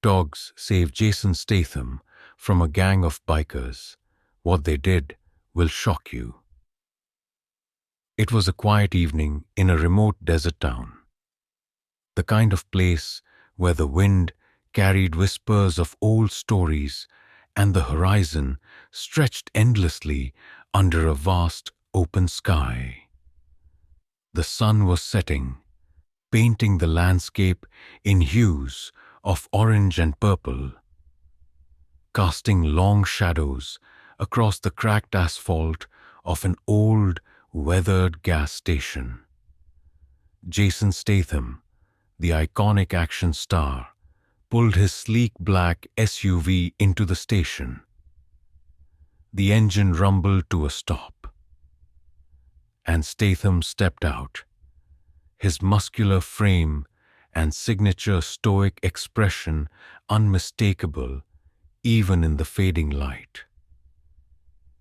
Dogs save Jason Statham from a gang of bikers. What they did will shock you. It was a quiet evening in a remote desert town. The kind of place where the wind carried whispers of old stories and the horizon stretched endlessly under a vast open sky. The sun was setting, painting the landscape in hues of orange and purple, casting long shadows across the cracked asphalt of an old, weathered gas station. Jason Statham, the iconic action star, pulled his sleek black SUV into the station. The engine rumbled to a stop, and Statham stepped out, his muscular frame and signature stoic expression unmistakable even in the fading light.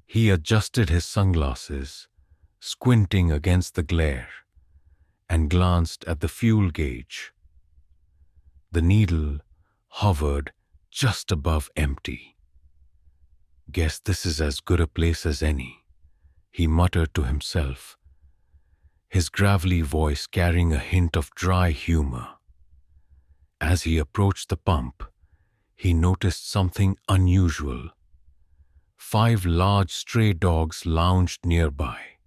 He adjusted his sunglasses, squinting against the glare, and glanced at the fuel gauge. The needle hovered just above empty. "Guess this is as good a place as any," he muttered to himself, his gravelly voice carrying a hint of dry humor. As he approached the pump, he noticed something unusual. 5 large stray dogs lounged nearby,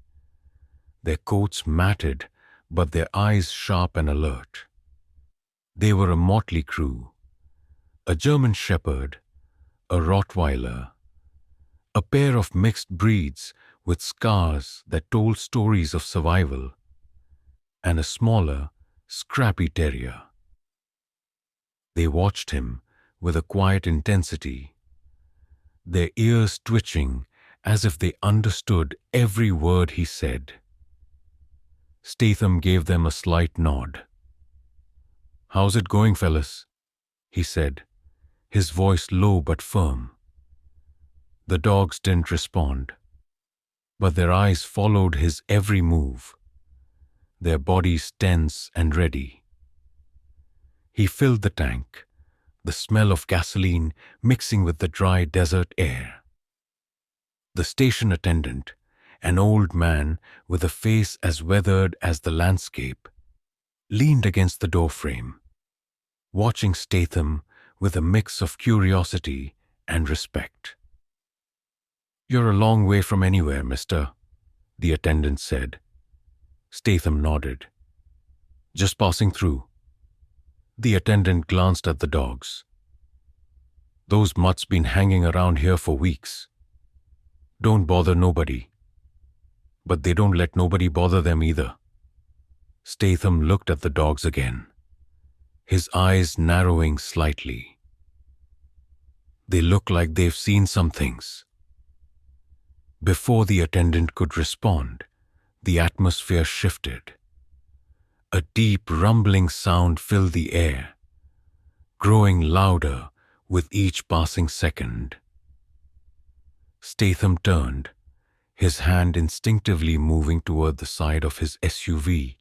their coats matted but their eyes sharp and alert. They were a motley crew: a German shepherd, a Rottweiler, a pair of mixed breeds with scars that told stories of survival, and a smaller, scrappy terrier. They watched him with a quiet intensity, their ears twitching as if they understood every word he said. Statham gave them a slight nod. "How's it going, fellas?" he said, his voice low but firm. The dogs didn't respond, but their eyes followed his every move, their bodies tense and ready. He filled the tank, the smell of gasoline mixing with the dry desert air. The station attendant, an old man with a face as weathered as the landscape, leaned against the doorframe, watching Statham with a mix of curiosity and respect. "You're a long way from anywhere, mister," the attendant said. Statham nodded. "Just passing through." The attendant glanced at the dogs. "Those mutts been hanging around here for weeks. Don't bother nobody. But they don't let nobody bother them either." Statham looked at the dogs again, his eyes narrowing slightly. "They look like they've seen some things." Before the attendant could respond, the atmosphere shifted. A deep rumbling sound filled the air, growing louder with each passing second. Statham turned, his hand instinctively moving toward the side of his SUV,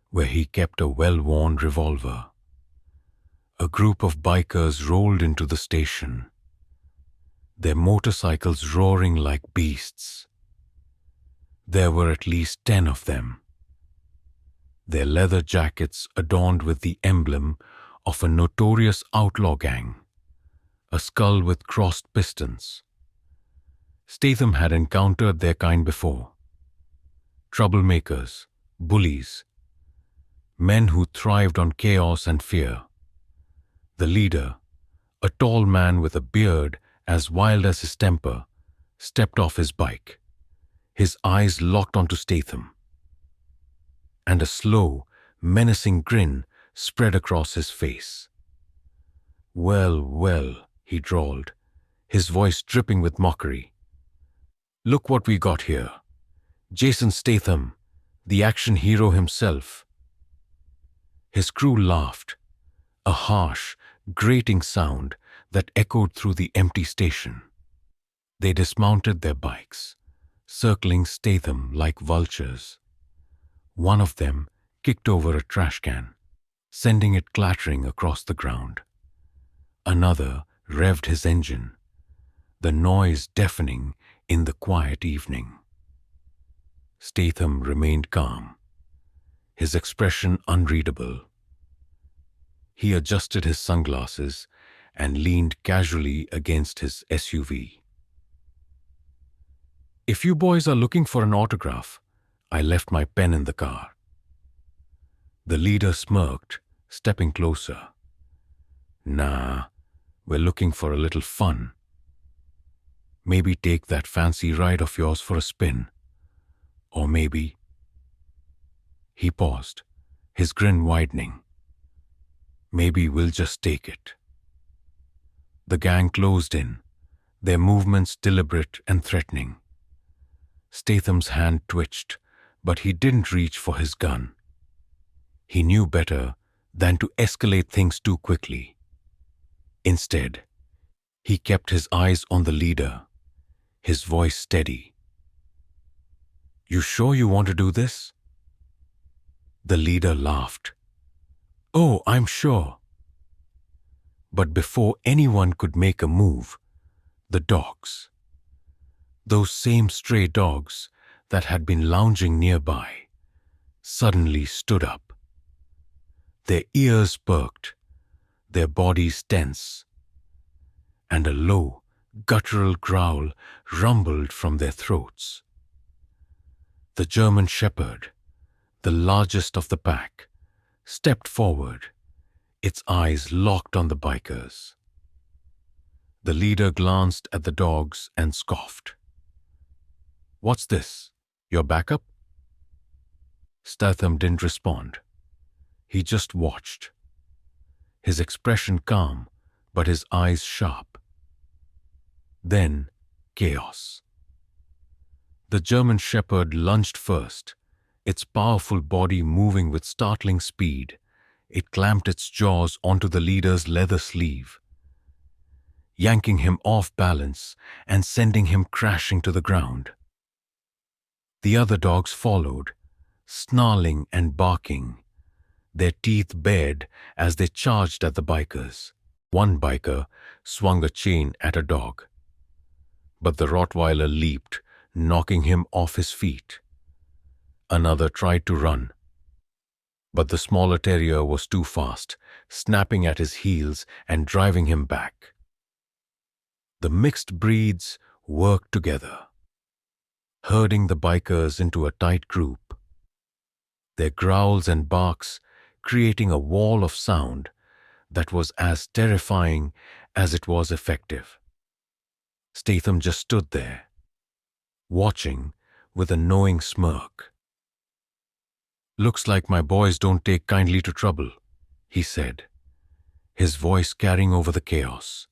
where he kept a well-worn revolver. A group of bikers rolled into the station, their motorcycles roaring like beasts. There were at least 10 of them, their leather jackets adorned with the emblem of a notorious outlaw gang, a skull with crossed pistons. Statham had encountered their kind before. Troublemakers, bullies, men who thrived on chaos and fear. The leader, a tall man with a beard as wild as his temper, stepped off his bike, his eyes locked onto Statham, and a slow, menacing grin spread across his face. "Well, well," he drawled, his voice dripping with mockery. "Look what we got here. Jason Statham, the action hero himself." His crew laughed, a harsh, grating sound that echoed through the empty station. They dismounted their bikes, circling Statham like vultures. One of them kicked over a trash can, sending it clattering across the ground. Another revved his engine, the noise deafening in the quiet evening. Statham remained calm, his expression unreadable. He adjusted his sunglasses and leaned casually against his SUV. "If you boys are looking for an autograph, I left my pen in the car." The leader smirked, stepping closer. "Nah, we're looking for a little fun. Maybe take that fancy ride of yours for a spin. Or maybe—" He paused, his grin widening. "Maybe we'll just take it." The gang closed in, their movements deliberate and threatening. Statham's hand twitched, but he didn't reach for his gun. He knew better than to escalate things too quickly. Instead, he kept his eyes on the leader, his voice steady. "You sure you want to do this?" The leader laughed. "Oh, I'm sure." But before anyone could make a move, the dogs, those same stray dogs that had been lounging nearby, suddenly stood up. Their ears perked, their bodies tense, and a low, guttural growl rumbled from their throats. The German Shepherd, the largest of the pack, stepped forward, its eyes locked on the bikers. The leader glanced at the dogs and scoffed. "What's this? Your backup?" Statham didn't respond. He just watched, his expression calm, but his eyes sharp. Then, chaos. The German Shepherd lunged first, its powerful body moving with startling speed. It clamped its jaws onto the leader's leather sleeve, yanking him off balance and sending him crashing to the ground. The other dogs followed, snarling and barking, their teeth bared as they charged at the bikers. One biker swung a chain at a dog, but the Rottweiler leaped, knocking him off his feet. Another tried to run, but the smaller terrier was too fast, snapping at his heels and driving him back. The mixed breeds worked together, herding the bikers into a tight group, their growls and barks creating a wall of sound that was as terrifying as it was effective. Statham just stood there, watching with a knowing smirk. "Looks like my boys don't take kindly to trouble," he said, his voice carrying over the chaos.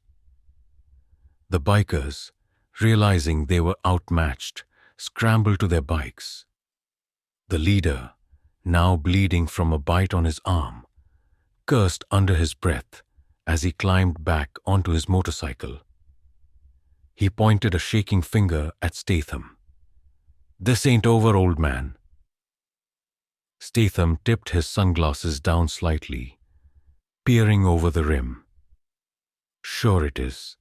The bikers, realizing they were outmatched, scrambled to their bikes. The leader, now bleeding from a bite on his arm, cursed under his breath as he climbed back onto his motorcycle. He pointed a shaking finger at Statham. "This ain't over, old man." Statham tipped his sunglasses down slightly, peering over the rim. "Sure it is."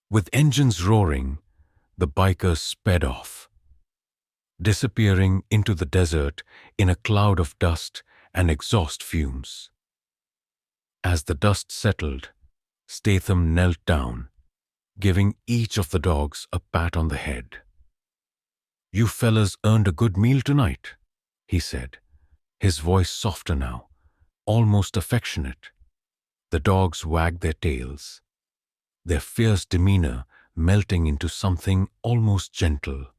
With engines roaring, the bikers sped off, disappearing into the desert in a cloud of dust and exhaust fumes. As the dust settled, Statham knelt down, giving each of the dogs a pat on the head. "You fellas earned a good meal tonight," he said, his voice softer now, almost affectionate. The dogs wagged their tails, their fierce demeanor melting into something almost gentle.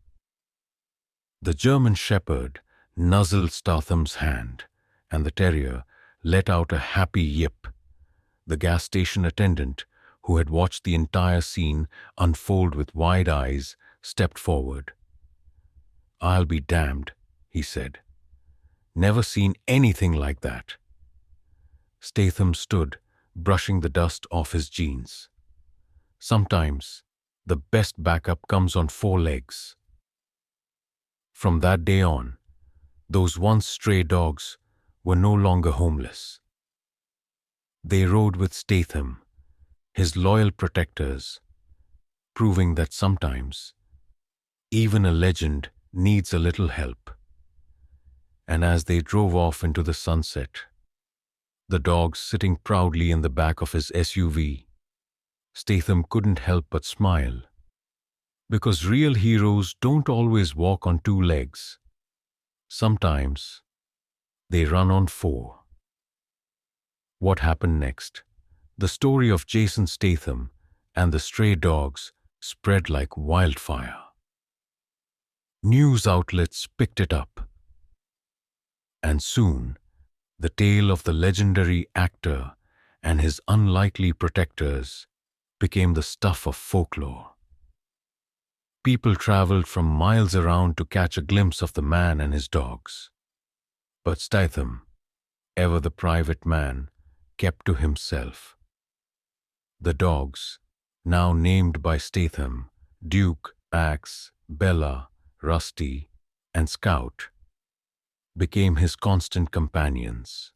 The German Shepherd nuzzled Statham's hand, and the terrier let out a happy yip. The gas station attendant, who had watched the entire scene unfold with wide eyes, stepped forward. "I'll be damned," he said. "Never seen anything like that." Statham stood, brushing the dust off his jeans. Sometimes, the best backup comes on 4 legs. From that day on, those once stray dogs were no longer homeless. They rode with Statham, his loyal protectors, proving that sometimes even a legend needs a little help. And as they drove off into the sunset, the dog sitting proudly in the back of his SUV, Statham couldn't help but smile. Because real heroes don't always walk on two legs. Sometimes they run on four. What happened next? The story of Jason Statham and the stray dogs spread like wildfire. News outlets picked it up, and soon the tale of the legendary actor and his unlikely protectors became the stuff of folklore. People traveled from miles around to catch a glimpse of the man and his dogs. But Statham, ever the private man, kept to himself. The dogs, now named by Statham, Duke, Axe, Bella, Rusty, and Scout, became his constant companions.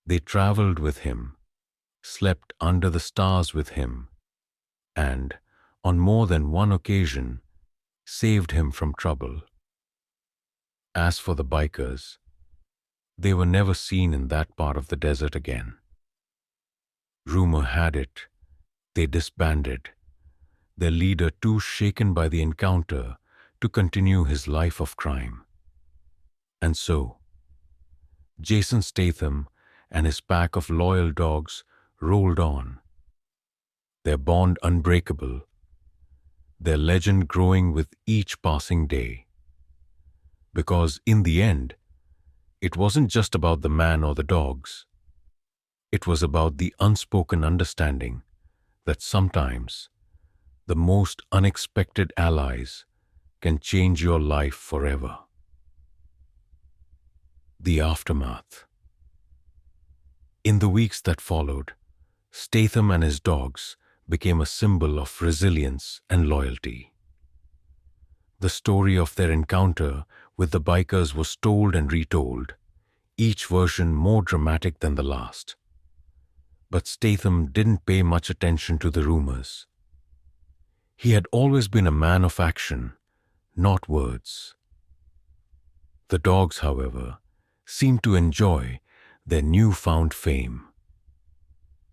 They traveled with him, slept under the stars with him, and, on more than one occasion, saved him from trouble. As for the bikers, they were never seen in that part of the desert again. Rumor had it, they disbanded, their leader too shaken by the encounter to continue his life of crime. And so, Jason Statham and his pack of loyal dogs rolled on, their bond unbreakable, their legend growing with each passing day. Because in the end, it wasn't just about the man or the dogs. It was about the unspoken understanding that sometimes the most unexpected allies can change your life forever. The aftermath. In the weeks that followed, Statham and his dogs became a symbol of resilience and loyalty. The story of their encounter with the bikers was told and retold, each version more dramatic than the last. But Statham didn't pay much attention to the rumors. He had always been a man of action, not words. The dogs, however, seemed to enjoy their newfound fame.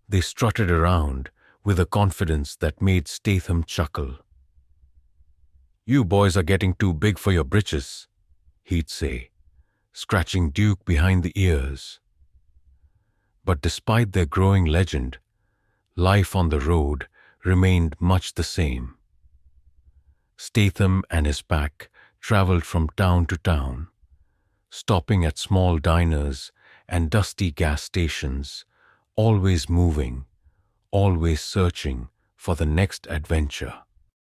They strutted around with a confidence that made Statham chuckle. "You boys are getting too big for your britches," he'd say, scratching Duke behind the ears. But despite their growing legend, life on the road remained much the same. Statham and his pack traveled from town to town, stopping at small diners and dusty gas stations, always moving, always searching for the next adventure.